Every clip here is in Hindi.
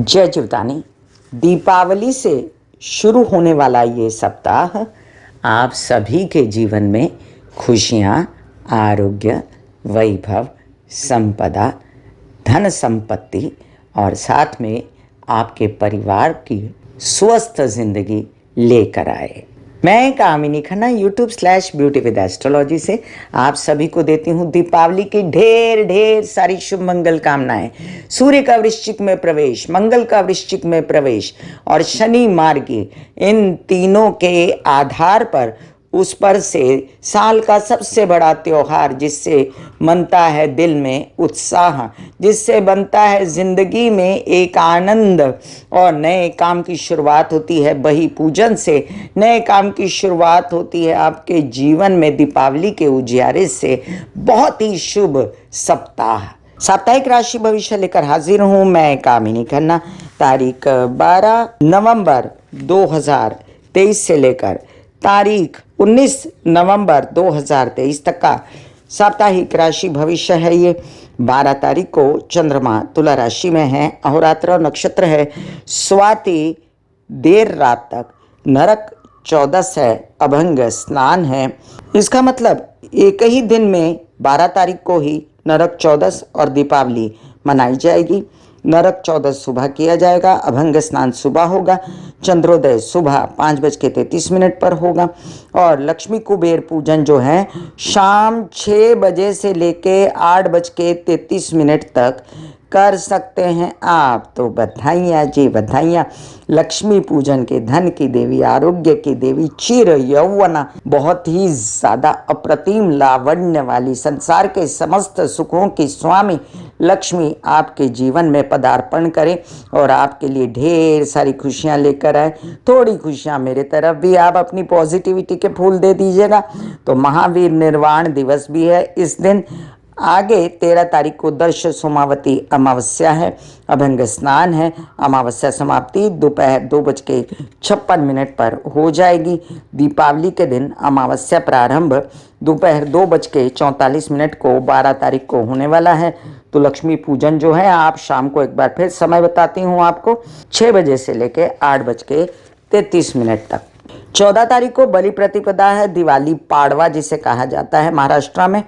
जय जीवदानी। दीपावली से शुरू होने वाला ये सप्ताह आप सभी के जीवन में खुशियाँ, आरोग्य, वैभव, संपदा, धन संपत्ति और साथ में आपके परिवार की स्वस्थ जिंदगी लेकर आए। मैं कामिनी खन्ना YouTube/ब्यूटी विद एस्ट्रोलॉजी से आप सभी को देती हूँ दीपावली की ढेर ढेर सारी शुभ मंगल कामनाएं। सूर्य का वृश्चिक में प्रवेश, मंगल का वृश्चिक में प्रवेश और शनि मार्गी, इन तीनों के आधार पर उस पर से साल का सबसे बड़ा त्योहार जिससे मनता है दिल में उत्साह, जिससे बनता है जिंदगी में एक आनंद और नए काम की शुरुआत होती है। बही पूजन से नए काम की शुरुआत होती है आपके जीवन में। दीपावली के उजियारे से बहुत ही शुभ सप्ताह, साप्ताहिक राशि भविष्य लेकर हाजिर हूँ मैं कामिनी खन्ना। तारीख 12 नवंबर 2023 से लेकर तारीख 19 नवंबर 2023 तक का साप्ताहिक राशि भविष्य है। ये 12 तारीख को चंद्रमा तुला राशि में है, अहोरात्र नक्षत्र है स्वाति, देर रात तक नरक चौदस है, अभंग स्नान है। इसका मतलब एक ही दिन में 12 तारीख को ही नरक चौदस और दीपावली मनाई जाएगी। नरक चौदस सुबह किया जाएगा, अभंग स्नान सुबह होगा, चंद्रोदय सुबह 5:33 पर होगा और लक्ष्मी कुबेर पूजन जो है शाम 6 बजे से लेके 8:33 तक कर सकते हैं आप। तो बधाइयाँ जी बधाइयाँ। लक्ष्मी पूजन के धन की देवी, आरोग्य की देवी, चिर यौवना, बहुत ही ज़्यादा अप्रतिम लावण्य वाली, संसार के समस्त सुखों की स्वामी लक्ष्मी आपके जीवन में पदार्पण करे और आपके लिए ढेर सारी खुशियाँ लेकर आए। थोड़ी खुशियाँ मेरे तरफ भी आप अपनी पॉजिटिविटी के फूल दे दीजिएगा। तो महावीर निर्वाण दिवस भी है इस दिन। आगे 13 तारीख को दर्श सोमावती अमावस्या है, अभंग स्नान है। अमावस्या समाप्ति दोपहर 2:56 पर हो जाएगी। दीपावली के दिन अमावस्या प्रारंभ दोपहर 2:44 को 12 तारीख को होने वाला है। तो लक्ष्मी पूजन जो है आप शाम को, एक बार फिर समय बताती हूँ आपको, 6 बजे से लेके 8:33 तक। 14 तारीख को बलि प्रतिपदा है, दिवाली पाड़वा जिसे कहा जाता है महाराष्ट्र में।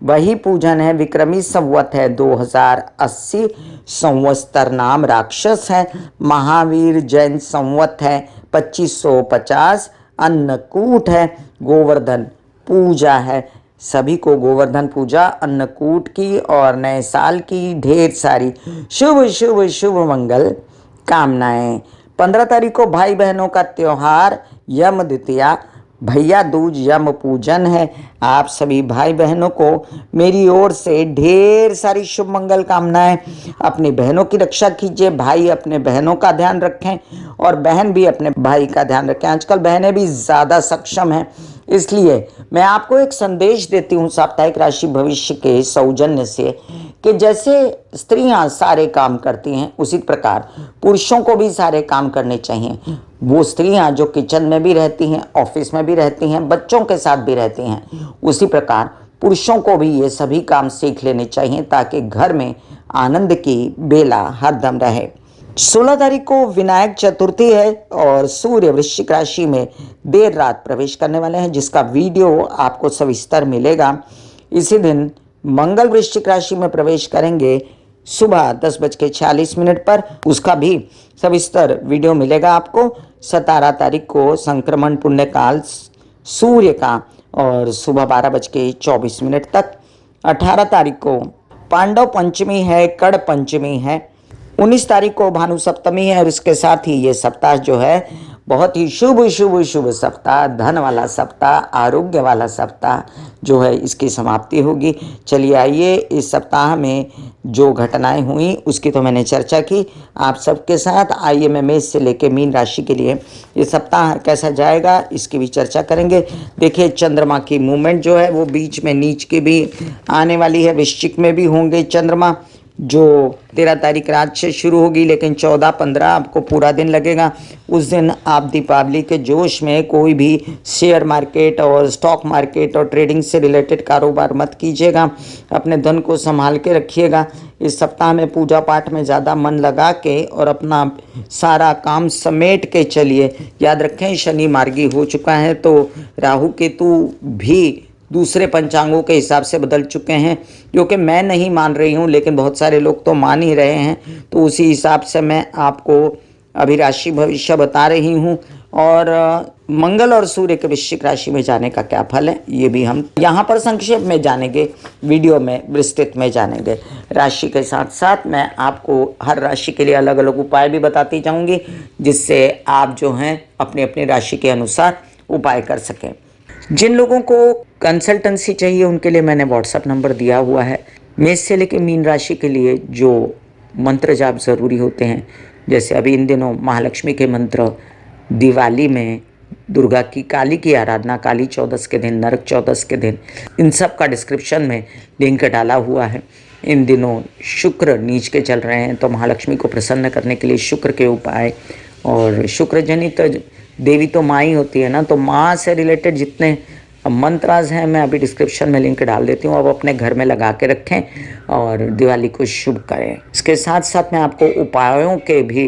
वही पूजन है, विक्रमी संवत है 2080, संवत्सर नाम राक्षस है, महावीर जैन संवत है 2550, अन्नकूट है, गोवर्धन पूजा है। सभी को गोवर्धन पूजा, अन्नकूट की और नए साल की ढेर सारी शुभ शुभ शुभ मंगल कामनाएं। 15 तारीख को भाई बहनों का त्योहार यम द्वितीया, भैया दूज यम पूजन है। आप सभी भाई बहनों को मेरी ओर से ढेर सारी शुभ मंगल कामनाएं। अपनी बहनों की रक्षा कीजिए, भाई अपने बहनों का ध्यान रखें और बहन भी अपने भाई का ध्यान रखें। आजकल बहनें भी ज़्यादा सक्षम हैं, इसलिए मैं आपको एक संदेश देती हूँ साप्ताहिक राशि भविष्य के सौजन्य से कि जैसे स्त्रियां सारे काम करती हैं उसी प्रकार पुरुषों को भी सारे काम करने चाहिए। वो स्त्रियां जो किचन में भी रहती हैं, ऑफिस में भी रहती हैं, बच्चों के साथ भी रहती हैं, उसी प्रकार पुरुषों को भी ये सभी काम सीख लेने चाहिए ताकि घर में आनंद की बेला हरदम रहे। 16 तारीख को विनायक चतुर्थी है और सूर्य वृश्चिक राशि में देर रात प्रवेश करने वाले हैं, जिसका वीडियो आपको सविस्तर मिलेगा। इसी दिन मंगल वृश्चिक राशि में प्रवेश करेंगे सुबह 10:46 पर, उसका भी सविस्तर वीडियो मिलेगा आपको। 17 तारीख को संक्रमण पुण्यकाल सूर्य का और सुबह 12:24 तक। 18 तारीख को पांडव पंचमी है, कड़ पंचमी है। 19 तारीख को भानु सप्तमी है और इसके साथ ही ये सप्ताह जो है बहुत ही शुभ शुभ शुभ सप्ताह, धन वाला सप्ताह, आरोग्य वाला सप्ताह जो है इसकी समाप्ति होगी। चलिए आइए, इस सप्ताह में जो घटनाएं हुई उसकी तो मैंने चर्चा की आप सबके साथ। आइए मैं मेष से लेकर मीन राशि के लिए ये सप्ताह कैसा जाएगा इसकी भी चर्चा करेंगे। देखिए चंद्रमा की मूवमेंट जो है वो बीच में नीच की भी आने वाली है, वृश्चिक में भी होंगे चंद्रमा, जो 13 तारीख रात से शुरू होगी, लेकिन 14-15 आपको पूरा दिन लगेगा। उस दिन आप दीपावली के जोश में कोई भी शेयर मार्केट और स्टॉक मार्केट और ट्रेडिंग से रिलेटेड कारोबार मत कीजिएगा। अपने धन को संभाल के रखिएगा। इस सप्ताह में पूजा पाठ में ज़्यादा मन लगा के और अपना सारा काम समेट के चलिए। याद रखें, शनि मार्गी हो चुका है, तो राहु केतु भी दूसरे पंचांगों के हिसाब से बदल चुके हैं, जो कि मैं नहीं मान रही हूँ, लेकिन बहुत सारे लोग तो मान ही रहे हैं। तो उसी हिसाब से मैं आपको अभी राशि भविष्य बता रही हूँ। और मंगल और सूर्य के वृश्चिक राशि में जाने का क्या फल है, ये भी हम यहाँ पर संक्षेप में जानेंगे, वीडियो में विस्तृत में जानेंगे। राशि के साथ साथ मैं आपको हर राशि के लिए अलग अलग उपाय भी बताती जाऊँगी, जिससे आप जो हैं अपनी अपनी राशि के अनुसार उपाय कर सकें। जिन लोगों को कंसल्टेंसी चाहिए उनके लिए मैंने व्हाट्सएप नंबर दिया हुआ है। मेष से लेकर मीन राशि के लिए जो मंत्र जाप ज़रूरी होते हैं, जैसे अभी इन दिनों महालक्ष्मी के मंत्र, दिवाली में दुर्गा की काली की आराधना, काली चौदस के दिन, नरक चौदस के दिन, इन सब का डिस्क्रिप्शन में लिंक डाला हुआ है। इन दिनों शुक्र नीच के चल रहे हैं, तो महालक्ष्मी को प्रसन्न करने के लिए शुक्र के उपाय, और शुक्र जनित देवी तो माँ ही होती है ना, तो माँ से रिलेटेड जितने मंत्राज हैं मैं अभी डिस्क्रिप्शन में लिंक डाल देती हूँ। अब अपने घर में लगा के रखें और दिवाली को शुभ करें। इसके साथ साथ मैं आपको उपायों के भी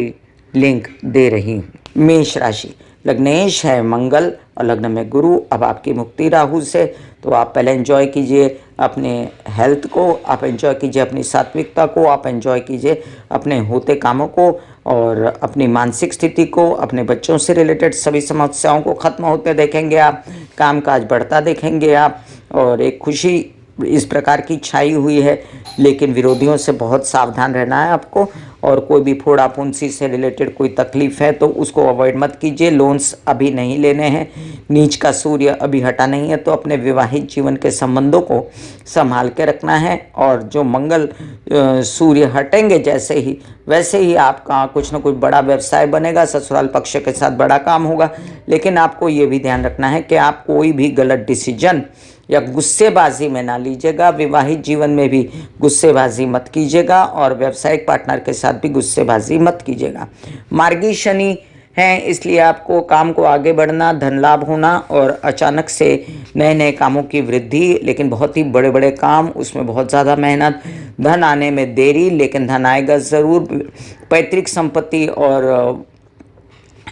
लिंक दे रही हूँ। मेष राशि, लग्नेश है मंगल और लग्न में गुरु। अब आपकी मुक्ति राहु से, तो आप पहले एंजॉय कीजिए अपने हेल्थ को, आप एंजॉय कीजिए अपनी सात्विकता को, आप एंजॉय कीजिए अपने होते कामों को और अपनी मानसिक स्थिति को। अपने बच्चों से रिलेटेड सभी समस्याओं को ख़त्म होते देखेंगे आप, कामकाज बढ़ता देखेंगे आप, और एक खुशी इस प्रकार की छाई हुई है। लेकिन विरोधियों से बहुत सावधान रहना है आपको, और कोई भी फोड़ा फुंसी से रिलेटेड कोई तकलीफ़ है तो उसको अवॉइड मत कीजिए। लोन्स अभी नहीं लेने हैं। नीच का सूर्य अभी हटा नहीं है, तो अपने विवाहित जीवन के संबंधों को संभाल के रखना है। और जो मंगल सूर्य हटेंगे जैसे ही, वैसे ही आपका कुछ ना कुछ बड़ा व्यवसाय बनेगा, ससुराल पक्ष के साथ बड़ा काम होगा। लेकिन आपको ये भी ध्यान रखना है कि आप कोई भी गलत डिसीजन या गुस्सेबाजी में ना लीजिएगा। विवाहित जीवन में भी गुस्सेबाजी मत कीजिएगा और व्यावसायिक पार्टनर के साथ भी गुस्सेबाजी मत कीजिएगा। मार्गी शनि है, इसलिए आपको काम को आगे बढ़ना, धन लाभ होना और अचानक से नए नए कामों की वृद्धि, लेकिन बहुत ही बड़े बड़े काम, उसमें बहुत ज़्यादा मेहनत, धन आने में देरी, लेकिन धन आएगा ज़रूर। पैतृक संपत्ति और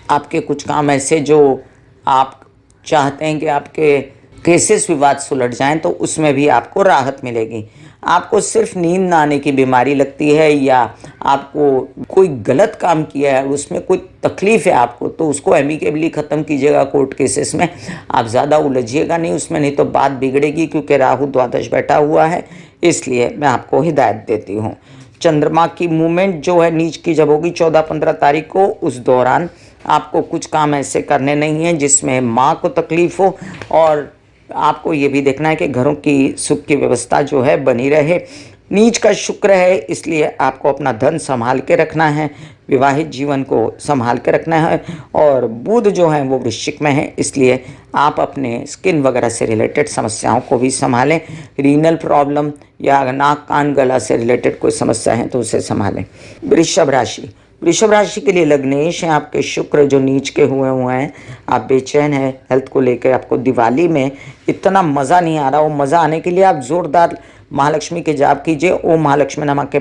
आपके कुछ काम ऐसे जो आप चाहते हैं कि आपके केसेस विवाद सुलझ जाएं, तो उसमें भी आपको राहत मिलेगी। आपको सिर्फ नींद ना आने की बीमारी लगती है, या आपको कोई गलत काम किया है उसमें कोई तकलीफ है आपको, तो उसको एमिकेबली ख़त्म कीजिएगा। कोर्ट केसेस में आप ज़्यादा उलझिएगा नहीं उसमें, नहीं तो बात बिगड़ेगी, क्योंकि राहु द्वादश बैठा हुआ है। इसलिए मैं आपको हिदायत देती हूँ। चंद्रमा की मूवमेंट जो है नीच की जब होगी 14-15 तारीख को, उस दौरान आपको कुछ काम ऐसे करने नहीं हैं जिसमें माँ को तकलीफ़ हो, और आपको ये भी देखना है कि घरों की सुख की व्यवस्था जो है बनी रहे। नीच का शुक्र है, इसलिए आपको अपना धन संभाल के रखना है, विवाहित जीवन को संभाल के रखना है। और बुध जो है वो वृश्चिक में है, इसलिए आप अपने स्किन वगैरह से रिलेटेड समस्याओं को भी संभालें। रीनल प्रॉब्लम या नाक कान गला से रिलेटेड कोई समस्या है तो उसे संभालें। वृषभ राशि, वृषभ राशि के लिए लग्नेश हैं आपके शुक्र जो नीच के हुए हैं। आप बेचैन हैं हेल्थ को लेकर। आपको दिवाली में इतना मज़ा नहीं आ रहा, वो मज़ा आने के लिए आप ज़ोरदार महालक्ष्मी के जाप कीजिए। ओम महालक्ष्मी नमः के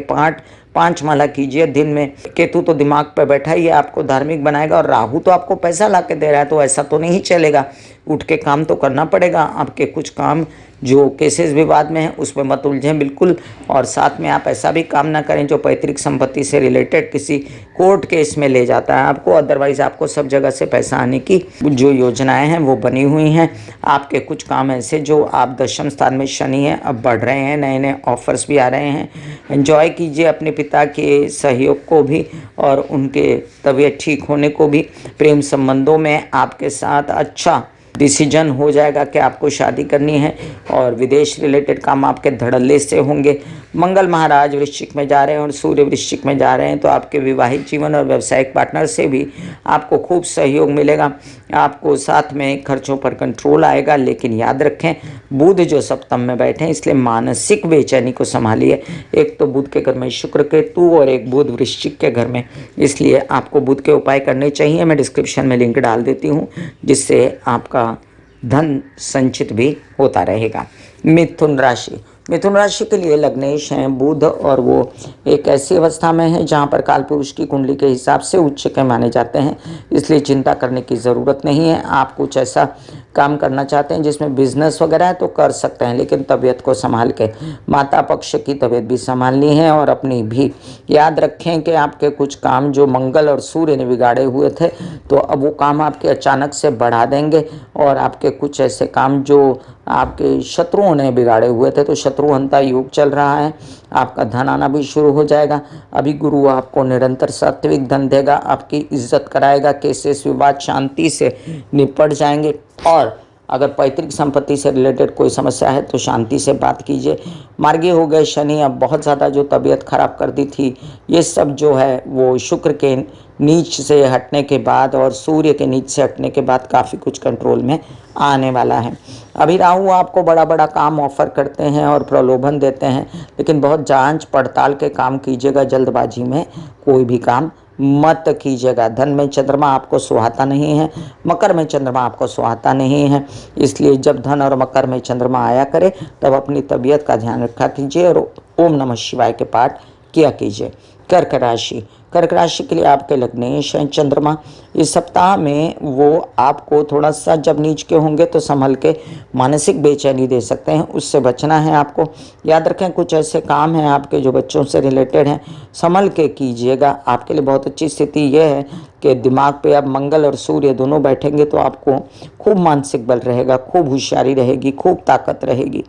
5 माला कीजिए दिन में। केतु तो दिमाग पर बैठा ही है, आपको धार्मिक बनाएगा, और राहु तो आपको पैसा ला के दे रहा है, तो ऐसा तो नहीं चलेगा। उठ के काम तो करना पड़ेगा। आपके कुछ काम जो केसेस विवाद में हैं उसमें मत उलझें बिल्कुल। और साथ में आप ऐसा भी काम ना करें जो पैतृक संपत्ति से रिलेटेड किसी कोर्ट केस में ले जाता है आपको। अदरवाइज़ आपको सब जगह से पैसा आने की जो योजनाएं हैं वो बनी हुई हैं। आपके कुछ काम ऐसे जो आप दशम स्थान में शनि है, अब बढ़ रहे हैं, नए नए ऑफर्स भी आ रहे हैं। एंजॉय कीजिए अपने पिता के सहयोग को भी और उनके तबीयत ठीक होने को भी। प्रेम संबंधों में आपके साथ अच्छा डिसीजन हो जाएगा कि आपको शादी करनी है, और विदेश रिलेटेड काम आपके धड़ल्ले से होंगे। मंगल महाराज वृश्चिक में जा रहे हैं और सूर्य वृश्चिक में जा रहे हैं, तो आपके विवाहित जीवन और व्यावसायिक पार्टनर से भी आपको खूब सहयोग मिलेगा। आपको साथ में खर्चों पर कंट्रोल आएगा, लेकिन याद रखें बुध जो सप्तम में बैठे हैं, इसलिए मानसिक बेचैनी को संभालिए। एक तो बुध के घर में शुक्र केतु और एक बुध वृश्चिक के घर में, इसलिए आपको बुध के उपाय करने चाहिए। मैं डिस्क्रिप्शन में लिंक डाल देती हूँ, जिससे आपका धन संचित भी होता रहेगा। मिथुन राशि, मिथुन राशि के लिए लग्नेश हैं बुध, और वो एक ऐसी अवस्था में है जहाँ पर काल पुरुष की कुंडली के हिसाब से उच्च के माने जाते हैं, इसलिए चिंता करने की ज़रूरत नहीं है। आप कुछ ऐसा काम करना चाहते हैं जिसमें बिजनेस वगैरह है तो कर सकते हैं, लेकिन तबीयत को संभाल के, माता पक्ष की तबीयत भी संभालनी है और अपनी भी। याद रखें कि आपके कुछ काम जो मंगल और सूर्य ने बिगाड़े हुए थे, तो अब वो काम आपके अचानक से बढ़ा देंगे, और आपके कुछ ऐसे काम जो आपके शत्रुओं ने बिगाड़े हुए थे, तो शत्रुहंता योग चल रहा है, आपका धन आना भी शुरू हो जाएगा। अभी गुरु आपको निरंतर सात्विक धन देगा, आपकी इज्जत कराएगा, केसेस विवाद शांति से निपट जाएंगे। और अगर पैतृक संपत्ति से रिलेटेड कोई समस्या है तो शांति से बात कीजिए। मार्गी हो गए शनि, अब बहुत ज़्यादा जो तबीयत खराब कर दी थी, ये सब जो है वो शुक्र के नीच से हटने के बाद और सूर्य के नीच से हटने के बाद काफ़ी कुछ कंट्रोल में आने वाला है। अभी राहु आपको बड़ा बड़ा काम ऑफर करते हैं और प्रलोभन देते हैं, लेकिन बहुत जांच पड़ताल के काम कीजिएगा, जल्दबाजी में कोई भी काम मत कीजिएगा। धन में चंद्रमा आपको सुहाता नहीं है, मकर में चंद्रमा आपको सुहाता नहीं है, इसलिए जब धन और मकर में चंद्रमा आया करे तब अपनी तबीयत का ध्यान रखा कीजिए और ओम नमः शिवाय के पाठ किया कीजिए। कर्क राशि, कर्क राशि के लिए आपके लग्नेश हैं चंद्रमा। इस सप्ताह में वो आपको थोड़ा सा जब नीच के होंगे तो संभल के मानसिक बेचैनी दे सकते हैं, उससे बचना है आपको। याद रखें कुछ ऐसे काम हैं आपके जो बच्चों से रिलेटेड हैं, संभल के कीजिएगा। आपके लिए बहुत अच्छी स्थिति यह है कि दिमाग पे अब मंगल और सूर्य दोनों बैठेंगे, तो आपको खूब मानसिक बल रहेगा, खूब होशियारी रहेगी, खूब ताकत रहेगी,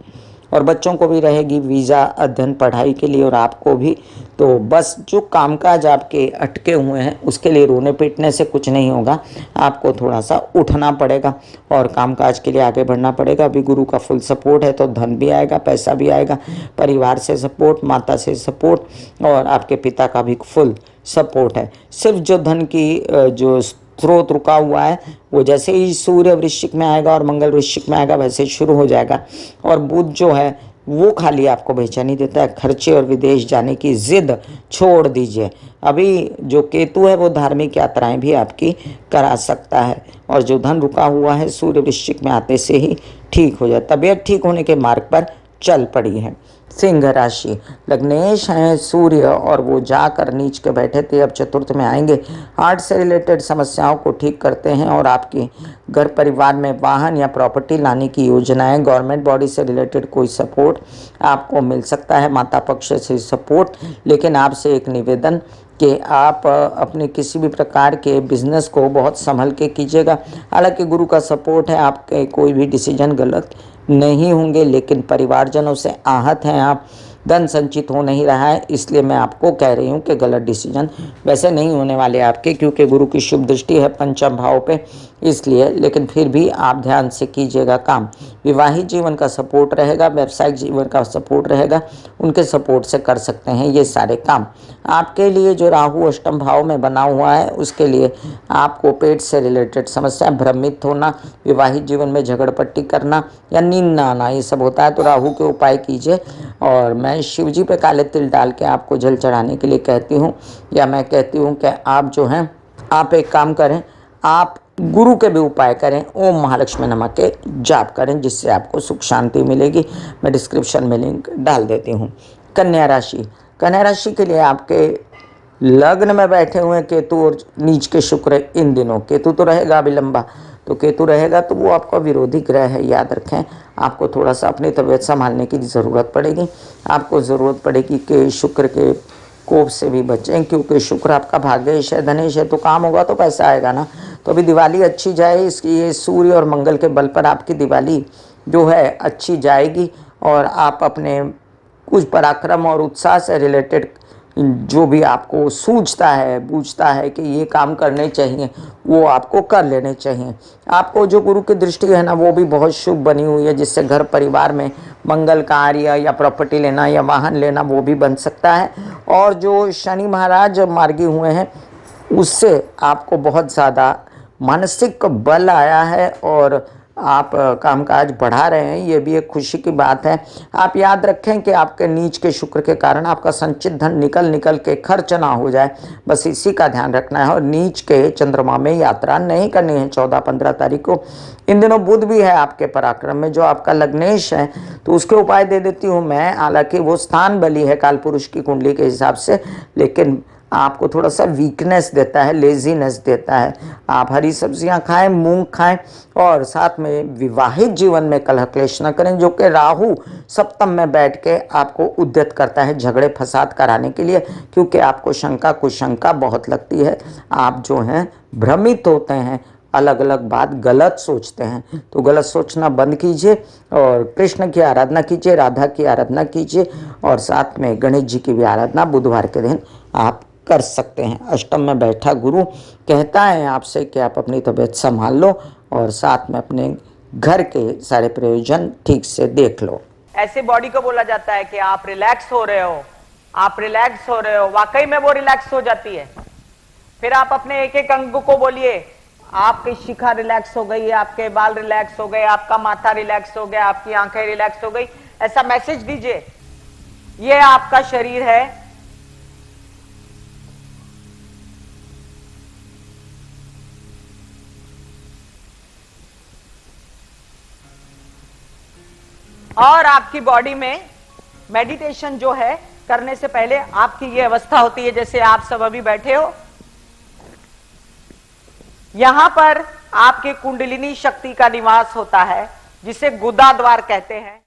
और बच्चों को भी रहेगी वीज़ा अध्ययन पढ़ाई के लिए, और आपको भी। तो बस जो कामकाज आपके अटके हुए हैं उसके लिए रोने पीटने से कुछ नहीं होगा, आपको थोड़ा सा उठना पड़ेगा और कामकाज के लिए आगे बढ़ना पड़ेगा। अभी गुरु का फुल सपोर्ट है तो धन भी आएगा, पैसा भी आएगा, परिवार से सपोर्ट, माता से सपोर्ट, और आपके पिता का भी फुल सपोर्ट है। सिर्फ जो धन की जो स्रोत रुका हुआ है वो जैसे ही सूर्य वृश्चिक में आएगा और मंगल वृश्चिक में आएगा वैसे शुरू हो जाएगा। और बुध जो है वो खाली आपको बेचैनी देता है, खर्चे और विदेश जाने की जिद छोड़ दीजिए। अभी जो केतु है वो धार्मिक यात्राएं भी आपकी करा सकता है, और जो धन रुका हुआ है सूर्य वृश्चिक में आते से ही ठीक हो जाए। तबीयत ठीक होने के मार्ग पर चल पड़ी है। सिंह राशि, लग्नेश हैं सूर्य और वो जाकर नीच के बैठे थे, अब चतुर्थ में आएंगे। हार्ट से रिलेटेड समस्याओं को ठीक करते हैं, और आपकी घर परिवार में वाहन या प्रॉपर्टी लाने की योजनाएं, गवर्नमेंट बॉडी से रिलेटेड कोई सपोर्ट आपको मिल सकता है, माता पक्ष से सपोर्ट। लेकिन आपसे एक निवेदन कि आप अपने किसी भी प्रकार के बिजनेस को बहुत संभल के कीजिएगा। हालांकि गुरु का सपोर्ट है, आपके कोई भी डिसीजन गलत नहीं होंगे, लेकिन परिवारजनों से आहत हैं आप, धन संचित हो नहीं रहा है, इसलिए मैं आपको कह रही हूँ कि गलत डिसीजन वैसे नहीं होने वाले आपके, क्योंकि गुरु की शुभ दृष्टि है पंचम भाव पे, इसलिए। लेकिन फिर भी आप ध्यान से कीजिएगा काम। विवाहित जीवन का सपोर्ट रहेगा, व्यावसायिक जीवन का सपोर्ट रहेगा, उनके सपोर्ट से कर सकते हैं ये सारे काम। आपके लिए जो राहु अष्टम भाव में बना हुआ है उसके लिए आपको पेट से रिलेटेड समस्या, भ्रमित होना, विवाहित जीवन में झगड़पट्टी करना या नींद न आना, ये सब होता है, तो राहु के उपाय कीजिए। और मैं शिव जी पे काले तिल डाल के आपको जल चढ़ाने के लिए कहती हूँ, या मैं कहती हूँ कि आप जो हैं आप एक काम करें, आप गुरु के भी उपाय करें, ओम महालक्ष्मी नमः के जाप करें, जिससे आपको सुख शांति मिलेगी। मैं डिस्क्रिप्शन में लिंक डाल देती हूँ। कन्या राशि, कन्या राशि के लिए आपके लग्न में बैठे हुए केतु और नीच के शुक्र इन दिनों, केतु तो रहेगा अभी लंबा, तो केतु रहेगा तो वो आपका विरोधी ग्रह है। याद रखें आपको थोड़ा सा अपनी तबीयत संभालने की ज़रूरत पड़ेगी, आपको ज़रूरत पड़ेगी कि शुक्र के कोप से भी बचें, क्योंकि शुक्र आपका भाग्येश है, धनेश है, तो काम होगा तो पैसा आएगा ना। तो अभी दिवाली अच्छी जाए, इसकी ये सूर्य और मंगल के बल पर आपकी दिवाली जो है अच्छी जाएगी, और आप अपने कुछ पराक्रम और उत्साह से रिलेटेड जो भी आपको सूझता है बूझता है कि ये काम करने चाहिए वो आपको कर लेने चाहिए। आपको जो गुरु की दृष्टि है ना वो भी बहुत शुभ बनी हुई है, जिससे घर परिवार में मंगल कार्य या प्रॉपर्टी लेना या वाहन लेना वो भी बन सकता है। और जो शनि महाराज मार्गी हुए हैं उससे आपको बहुत ज़्यादा मानसिक बल आया है और आप कामकाज बढ़ा रहे हैं, ये भी एक खुशी की बात है। आप याद रखें कि आपके नीच के शुक्र के कारण आपका संचित धन निकल निकल के खर्च ना हो जाए, बस इसी का ध्यान रखना है। और नीच के चंद्रमा में यात्रा नहीं करनी है 14-15 तारीख को। इन दिनों बुध भी है आपके पराक्रम में जो आपका लग्नेश है, तो उसके उपाय दे देती हूँ मैं। हालांकि वो स्थान बली है काल पुरुष की कुंडली के हिसाब से, लेकिन आपको थोड़ा सा वीकनेस देता है, लेजीनेस देता है। आप हरी सब्जियां खाएं, मूंग खाएं और साथ में विवाहित जीवन में कलह क्लेश न करें, जो कि राहु सप्तम में बैठ के आपको उद्यत करता है झगड़े फसाद कराने के लिए, क्योंकि आपको शंका कुशंका बहुत लगती है। आप जो हैं भ्रमित होते हैं, अलग अलग बात गलत सोचते हैं, तो गलत सोचना बंद कीजिए और कृष्ण की आराधना कीजिए, राधा की आराधना कीजिए और साथ में गणेश जी की भी आराधना बुधवार के दिन आप कर सकते हैं। अष्टम में बैठा गुरु कहता है आपसे कि आप अपनी तबीयत संभाल लो और साथ में अपने घर के सारे प्रयोजन ठीक से देख लो। ऐसे बॉडी को बोला जाता है कि आप रिलैक्स हो रहे हो, आप रिलैक्स हो रहे हो, वाकई में वो रिलैक्स हो जाती है। फिर आप अपने एक एक अंग को बोलिए, आपकी शिखा रिलैक्स हो गई, आपके बाल रिलैक्स हो गए, आपका माथा रिलैक्स हो गया, आपकी आंखें रिलैक्स हो गई, ऐसा मैसेज दीजिए। ये आपका शरीर है, और आपकी बॉडी में मेडिटेशन जो है करने से पहले आपकी ये अवस्था होती है जैसे आप सब अभी बैठे हो। यहां पर आपके कुंडलिनी शक्ति का निवास होता है जिसे गुदा द्वार कहते हैं।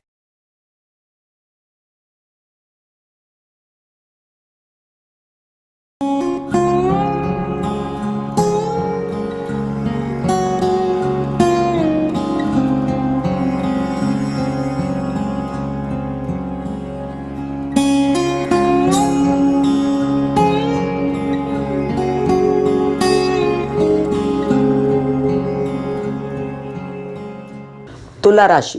तुला राशि,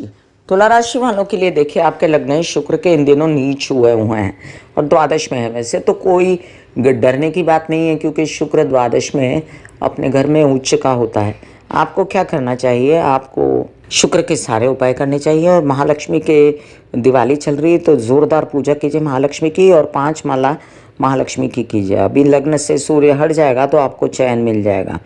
तुला राशि वालों के लिए देखिए, आपके लग्नेश शुक्र के इन दिनों नीच हुए हैं और द्वादश में है। वैसे तो कोई डरने की बात नहीं है, क्योंकि शुक्र द्वादश में अपने घर में उच्च का होता है। आपको क्या करना चाहिए, आपको शुक्र के सारे उपाय करने चाहिए और महालक्ष्मी के दिवाली चल रही है तो ज़ोरदार पूजा कीजिए महालक्ष्मी की और 5 माला महालक्ष्मी की कीजिए। अभी लग्न से सूर्य हट जाएगा तो आपको चैन मिल जाएगा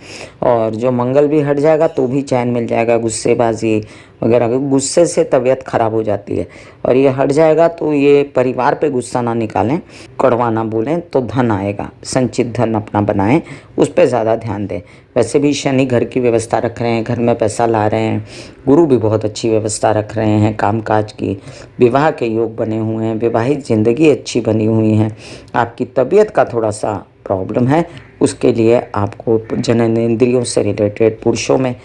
और जो मंगल भी हट जाएगा तो भी चैन मिल जाएगा। गुस्सेबाजी वगैरह, गुस्से से तबीयत खराब हो जाती है और ये हट जाएगा तो ये परिवार पे गुस्सा ना निकालें, कड़वा ना बोलें तो धन आएगा। संचित धन अपना बनाएं, उस पर ज़्यादा ध्यान दें। वैसे भी शनि घर की व्यवस्था रख रहे हैं, घर में पैसा ला रहे हैं। गुरु भी बहुत अच्छी व्यवस्था रख रहे हैं कामकाज की। विवाह के योग बने हुए हैं, विवाहित ज़िंदगी अच्छी बनी हुई है। आपकी तबीयत का थोड़ा सा प्रॉब्लम है, उसके लिए आपको जननेंद्रियों से रिलेटेड, पुरुषों में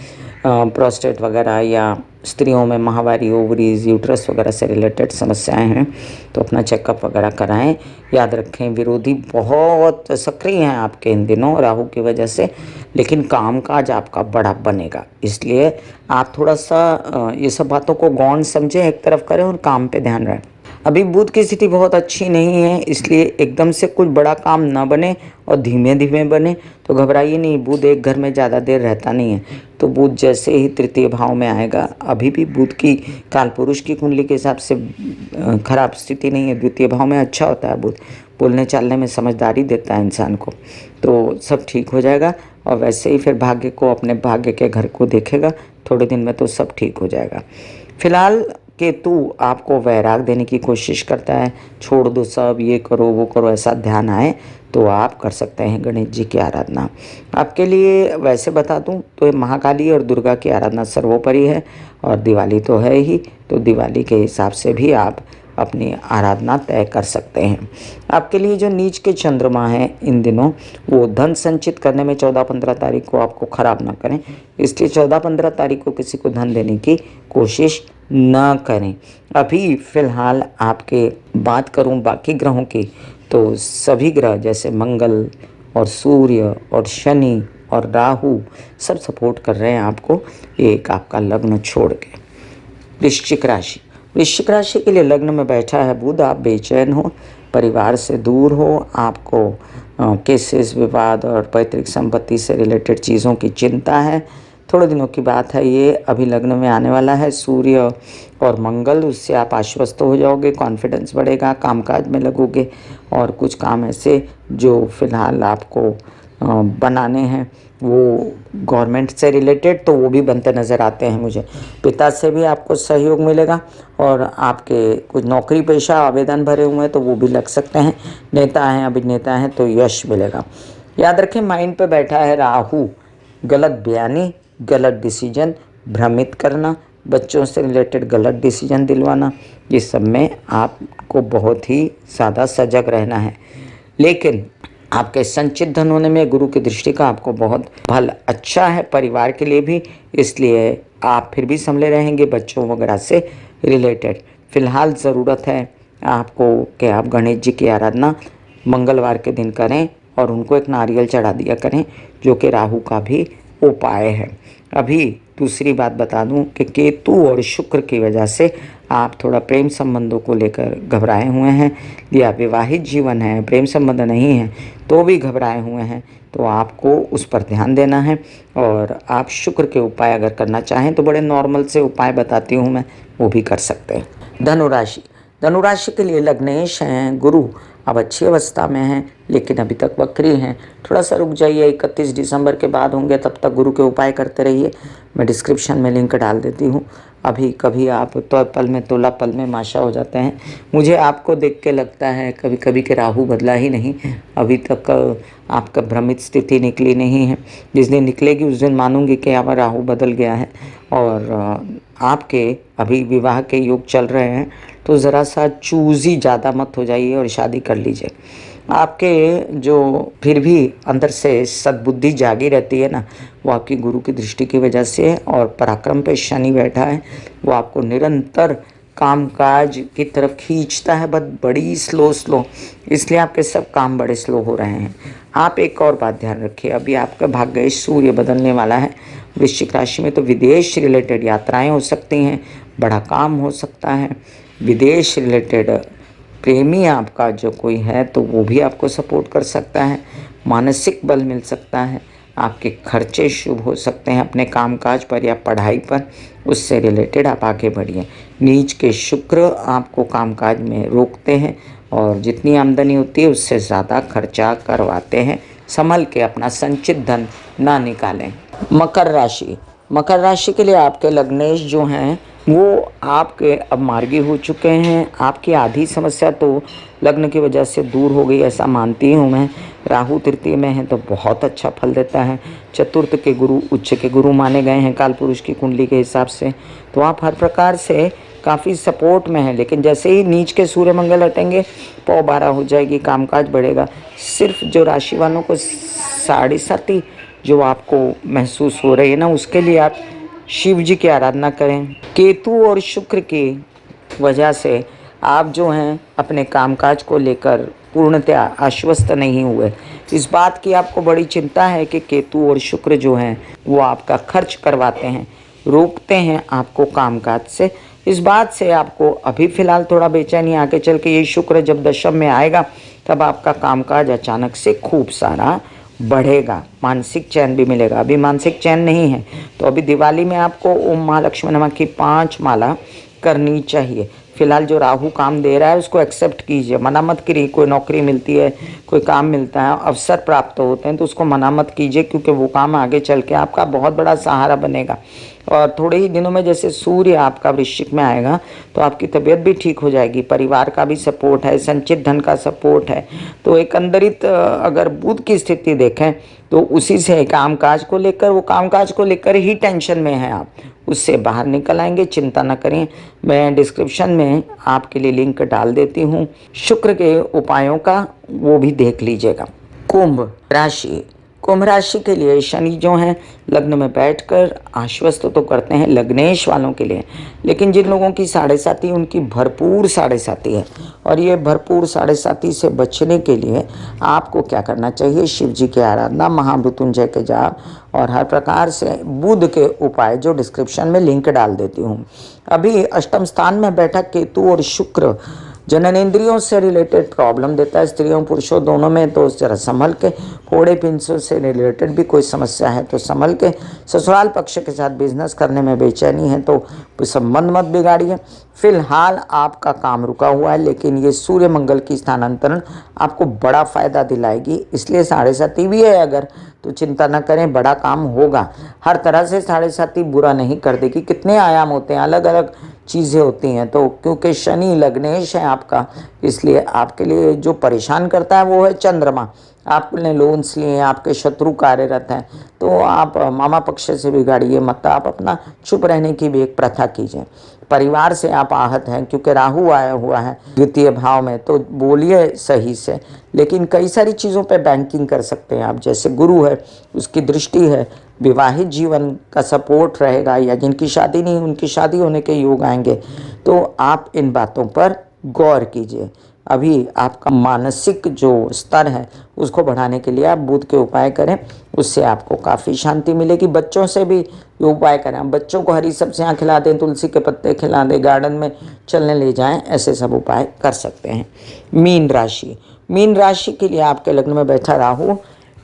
प्रोस्टेट वगैरह या स्त्रियों में माहवारी, ओवरीज, यूट्रस वगैरह से रिलेटेड समस्याएं हैं तो अपना चेकअप वगैरह कराएं। याद रखें विरोधी बहुत सक्रिय हैं आपके इन दिनों राहु की वजह से, लेकिन कामकाज आपका बड़ा बनेगा। इसलिए आप थोड़ा सा ये सब बातों को गौण समझें, एक तरफ करें और काम पे ध्यान रखें। अभी बुध की स्थिति बहुत अच्छी नहीं है, इसलिए एकदम से कुछ बड़ा काम ना बने और धीमे धीमे बने, तो घबराइए नहीं। बुध एक घर में ज़्यादा देर रहता नहीं है, तो बुध जैसे ही तृतीय भाव में आएगा, अभी भी बुध की काल पुरुष की कुंडली के हिसाब से खराब स्थिति नहीं है। द्वितीय भाव में अच्छा होता है बुध, बोलने चालने में समझदारी देता है इंसान को, तो सब ठीक हो जाएगा। और वैसे ही फिर भाग्य को, अपने भाग्य के घर को देखेगा थोड़े दिन में तो सब ठीक हो जाएगा। फिलहाल केतु आपको वैराग देने की कोशिश करता है, छोड़ दो सब, ये करो वो करो, ऐसा ध्यान आए तो आप कर सकते हैं गणेश जी की आराधना। आपके लिए वैसे बता दूं तो महाकाली और दुर्गा की आराधना सर्वोपरि है और दिवाली तो है ही, तो दिवाली के हिसाब से भी आप अपनी आराधना तय कर सकते हैं। आपके लिए जो नीच के चंद्रमा हैं इन दिनों, वो धन संचित करने में 14-15 तारीख को आपको ख़राब ना करें, इसलिए 14-15 तारीख को किसी को धन देने की कोशिश ना करें। अभी फ़िलहाल आपके बात करूं बाकी ग्रहों की, तो सभी ग्रह जैसे मंगल और सूर्य और शनि और राहु सब सपोर्ट कर रहे हैं आपको, एक आपका लग्न छोड़ के। वृश्चिक राशि, वृश्चिक राशि के लिए लग्न में बैठा है बुध। आप बेचैन हो, परिवार से दूर हो, आपको केसेस, विवाद और पैतृक संपत्ति से रिलेटेड चीज़ों की चिंता है। थोड़े दिनों की बात है ये, अभी लग्न में आने वाला है सूर्य और मंगल, उससे आप आश्वस्त हो जाओगे, कॉन्फिडेंस बढ़ेगा, कामकाज में लगोगे और कुछ काम ऐसे जो फिलहाल आपको बनाने हैं वो गवर्नमेंट से रिलेटेड, तो वो भी बनते नज़र आते हैं मुझे। पिता से भी आपको सहयोग मिलेगा और आपके कुछ नौकरी पेशा आवेदन भरे हुए हैं तो वो भी लग सकते हैं। नेता हैं, अभिनेता हैं तो यश मिलेगा। याद रखें, माइंड पे बैठा है राहु। गलत बयानी, गलत डिसीजन, भ्रमित करना, बच्चों से रिलेटेड गलत डिसीजन दिलवाना, ये सब में आपको बहुत ही ज़्यादा सजग रहना है। लेकिन आपके संचित धन होने में गुरु की दृष्टि का आपको बहुत फल अच्छा है, परिवार के लिए भी, इसलिए आप फिर भी संभले रहेंगे बच्चों वगैरह से रिलेटेड। फिलहाल ज़रूरत है आपको कि आप गणेश जी की आराधना मंगलवार के दिन करें और उनको एक नारियल चढ़ा दिया करें, जो कि राहु का भी उपाय है। अभी दूसरी बात बता दूं कि केतु और शुक्र की वजह से आप थोड़ा प्रेम संबंधों को लेकर घबराए हुए हैं, या विवाहित जीवन है, प्रेम संबंध नहीं है तो भी घबराए हुए हैं, तो आपको उस पर ध्यान देना है। और आप शुक्र के उपाय अगर करना चाहें तो बड़े नॉर्मल से उपाय बताती हूँ मैं, वो भी कर सकते हैं। धनुराशि, धनुराशि के लिए लग्नेश हैं गुरु, अब अच्छी अवस्था में हैं लेकिन अभी तक वक्री हैं। थोड़ा सा रुक जाइए, 31 दिसंबर के बाद होंगे, तब तक गुरु के उपाय करते रहिए। मैं डिस्क्रिप्शन में लिंक डाल देती हूँ। अभी कभी आप तो पल में तोला, पल में माशा हो जाते हैं। मुझे आपको देख के लगता है कभी कभी कि राहु बदला ही नहीं, अभी तक आपका भ्रमित स्थिति निकली नहीं है। जिस दिन निकलेगी उस दिन मानूंगी कि अब राहु बदल गया है। और आपके अभी विवाह के योग चल रहे हैं तो ज़रा सा चूज़ी ज़्यादा मत हो जाइए और शादी कर लीजिए। आपके जो फिर भी अंदर से सद्बुद्धि जागी रहती है ना, वो आपकी गुरु की दृष्टि की वजह से, और पराक्रम पे शनि बैठा है, वो आपको निरंतर कामकाज की तरफ खींचता है, बट बड़ी स्लो, इसलिए आपके सब काम बड़े स्लो हो रहे हैं। आप एक और बात ध्यान रखिए, अभी आपका भाग्य सूर्य बदलने वाला है वृश्चिक राशि में, तो विदेश रिलेटेड यात्राएं हो सकती हैं, बड़ा काम हो सकता है। विदेश रिलेटेड प्रेमी आपका जो कोई है तो वो भी आपको सपोर्ट कर सकता है, मानसिक बल मिल सकता है, आपके खर्चे शुभ हो सकते हैं अपने कामकाज पर या पढ़ाई पर, उससे रिलेटेड आप आगे बढ़िए। नीच के शुक्र आपको कामकाज में रोकते हैं और जितनी आमदनी होती है उससे ज़्यादा खर्चा करवाते हैं, संभल के अपना संचित धन ना निकालें। मकर राशि, मकर राशि के लिए आपके लग्नेश जो हैं वो आपके अब मार्गी हो चुके हैं। आपकी आधी समस्या तो लग्न की वजह से दूर हो गई, ऐसा मानती हूँ मैं। राहु तृतीय में है तो बहुत अच्छा फल देता है। चतुर्थ के गुरु उच्च के गुरु माने गए हैं काल पुरुष की कुंडली के हिसाब से, तो आप हर प्रकार से काफ़ी सपोर्ट में हैं। लेकिन जैसे ही नीच के सूर्य मंगल हटेंगे, पौ 12 हो जाएगी, कामकाज बढ़ेगा। सिर्फ जो राशि वालों को 7.5 जो आपको महसूस हो रही है ना, उसके लिए आप शिव जी की आराधना करें। केतु और शुक्र की वजह से आप जो हैं अपने कामकाज को लेकर पूर्णतः आश्वस्त नहीं हुए। इस बात की आपको बड़ी चिंता है कि केतु और शुक्र जो हैं वो आपका खर्च करवाते हैं, रोकते हैं आपको कामकाज से। इस बात से आपको अभी फ़िलहाल थोड़ा बेचैनी, आगे चल के ये शुक्र जब दशम में आएगा तब आपका कामकाज अचानक से खूब सारा बढ़ेगा, मानसिक चैन भी मिलेगा। अभी मानसिक चैन नहीं है तो अभी दिवाली में आपको ओम महालक्ष्मी नमः की 5 माला करनी चाहिए। फिलहाल जो राहु काम दे रहा है उसको एक्सेप्ट कीजिए, मना मत करिए। कोई नौकरी मिलती है, कोई काम मिलता है, अवसर प्राप्त होते हैं तो उसको मना मत कीजिए, क्योंकि वो काम आगे चल के आपका बहुत बड़ा सहारा बनेगा। और थोड़े ही दिनों में जैसे सूर्य आपका वृश्चिक में आएगा तो आपकी तबीयत भी ठीक हो जाएगी, परिवार का भी सपोर्ट है, संचित धन का सपोर्ट है। तो एक अंदरित अगर बुध की स्थिति देखें तो उसी से कामकाज को लेकर, वो कामकाज को लेकर ही टेंशन में है आप, उससे बाहर निकल आएंगे, चिंता न करें। मैं डिस्क्रिप्शन में आपके लिए लिंक डाल देती हूँ, शुक्र के उपायों का, वो भी देख लीजिएगा। कुंभ राशि, कुंभ राशि के लिए शनि जो हैं लग्न में बैठकर आश्वस्त तो करते हैं लग्नेश वालों के लिए, लेकिन जिन लोगों की साढ़े साथी उनकी भरपूर साढ़े साथी है। और ये भरपूर साढ़े साथी से बचने के लिए आपको क्या करना चाहिए, शिव जी की आराधना, महामृत्युंजय के जाप और हर प्रकार से बुध के उपाय जो डिस्क्रिप्शन में लिंक डाल देती हूँ। अभी अष्टम स्थान में बैठा केतु और शुक्र जननेंद्रियों से रिलेटेड प्रॉब्लम देता है, स्त्रियों पुरुषों दोनों में, तो जरा संभल के। फोड़े पिंसों से रिलेटेड भी कोई समस्या है तो संभल के। ससुराल पक्ष के साथ बिजनेस करने में बेचैनी है तो संबंध मत बिगाड़िए। फिलहाल आपका काम रुका हुआ है, लेकिन ये सूर्य मंगल की स्थानांतरण आपको बड़ा फायदा दिलाएगी, इसलिए साढ़े साथी भी है अगर तो चिंता न करें, बड़ा काम होगा। हर तरह से साढ़े साथी बुरा नहीं कर देगी। कितने आयाम होते हैं, अलग अलग चीज़ें होती हैं, तो क्योंकि शनि लग्नेश है आपका, इसलिए आपके लिए जो परेशान करता है वो है चंद्रमा। आपने लोन्स लिए, आपके शत्रु कार्यरत हैं, तो आप मामा पक्ष से बिगाड़िए मत, आप अपना चुप रहने की भी एक प्रथा कीजिए। परिवार से आप आहत हैं क्योंकि राहु आया हुआ है द्वितीय भाव में, तो बोलिए सही से, लेकिन कई सारी चीज़ों पे बैंकिंग कर सकते हैं आप, जैसे गुरु है उसकी दृष्टि है, विवाहित जीवन का सपोर्ट रहेगा, या जिनकी शादी नहीं उनकी शादी होने के योग आएंगे, तो आप इन बातों पर गौर कीजिए। अभी आपका मानसिक जो स्तर है उसको बढ़ाने के लिए आप बुध के उपाय करें, उससे आपको काफ़ी शांति मिलेगी। बच्चों से भी ये उपाय करें, बच्चों को हरी सब्जियां खिला दें, तुलसी के पत्ते खिला दें, गार्डन में चलने ले जाएं, ऐसे सब उपाय कर सकते हैं। मीन राशि, मीन राशि के लिए आपके लग्न में बैठा राहु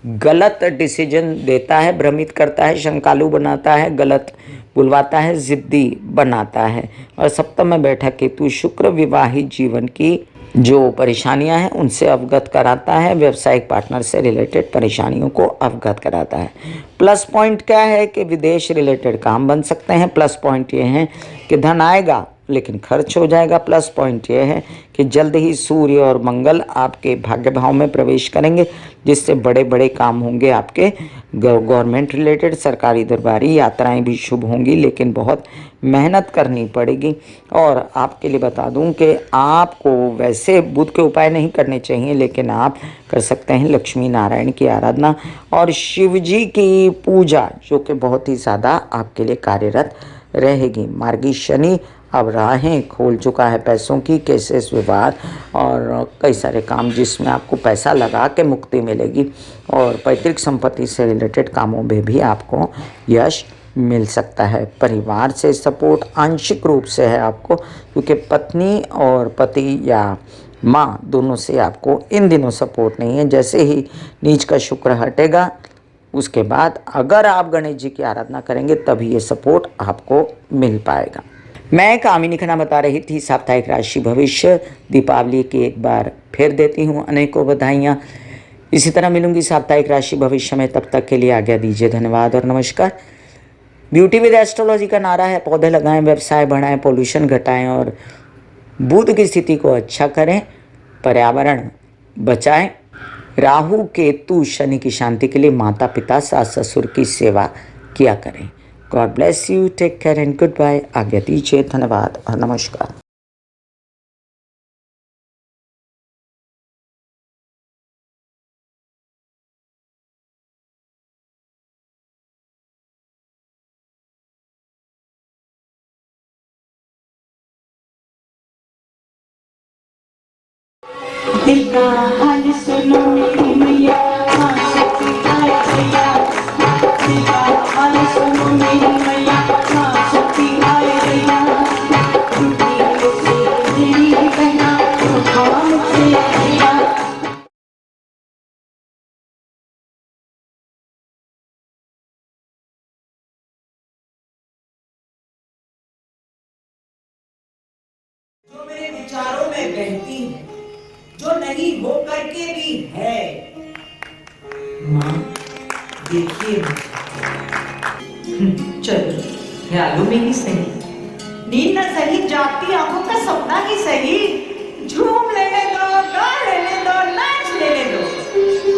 गलत डिसीजन देता है, भ्रमित करता है, शंकालु बनाता है, गलत बुलवाता है, जिद्दी बनाता है। और सप्तम में बैठा केतु शुक्र विवाहित जीवन की जो परेशानियां हैं उनसे अवगत कराता है, व्यावसायिक पार्टनर से रिलेटेड परेशानियों को अवगत कराता है। प्लस पॉइंट क्या है कि विदेश रिलेटेड काम बन सकते हैं। प्लस पॉइंट ये है कि धन आएगा लेकिन खर्च हो जाएगा। प्लस पॉइंट ये है कि जल्द ही सूर्य और मंगल आपके भाग्य भाव में प्रवेश करेंगे, जिससे बड़े बड़े काम होंगे आपके, गवर्नमेंट रिलेटेड, सरकारी दरबारी यात्राएं भी शुभ होंगी, लेकिन बहुत मेहनत करनी पड़ेगी। और आपके लिए बता दूं कि आपको वैसे बुध के उपाय नहीं करने चाहिए, लेकिन आप कर सकते हैं लक्ष्मी नारायण की आराधना और शिव जी की पूजा, जो कि बहुत ही ज़्यादा आपके लिए कार्यरत रहेगी। मार्गी शनि अब राहें खोल चुका है पैसों की, केसेस, विवाद और कई सारे काम जिसमें आपको पैसा लगा के मुक्ति मिलेगी, और पैतृक संपत्ति से रिलेटेड कामों में भी आपको यश मिल सकता है। परिवार से सपोर्ट आंशिक रूप से है आपको, क्योंकि पत्नी और पति या माँ दोनों से आपको इन दिनों सपोर्ट नहीं है। जैसे ही नीच का शुक्र हटेगा उसके बाद अगर आप गणेश जी की आराधना करेंगे तभी ये सपोर्ट आपको मिल पाएगा। मैं कामिनी खन्ना बता रही थी साप्ताहिक राशि भविष्य। दीपावली की एक बार फिर देती हूँ अनेकों बधाइयाँ। इसी तरह मिलूंगी साप्ताहिक राशि भविष्य में, तब तक के लिए आज्ञा दीजिए। धन्यवाद और नमस्कार। ब्यूटी विद एस्ट्रोलॉजी का नारा है, पौधे लगाएं, व्यवसाय बढ़ाएं, पोल्यूशन घटाएं और बुध की स्थिति को अच्छा करें, पर्यावरण बचाएं। राहु केतु शनि की शांति के लिए माता पिता सास ससुर की सेवा किया करें। God bless you, take care and goodbye. आज्ञा दीजिए। धन्यवाद और नमस्कार। दिल का हाल सुनो मेरी मैया, हाँ सच्ची हाय भैया। दिल का हाल सुनो मेरी मैया, हाँ सच्ची हाय भैया। टूटी से मेरी बहना, तो खाम से भैया। जो मेरे विचारों में बहती है, जो नहीं हो करके भी है। माँ देखिए चलो ख्यालों में ही सही, नींद न सही, जागती आंखों का सपना ही सही। झूम लेने दो, गा लेने दो, नाच लेने दो।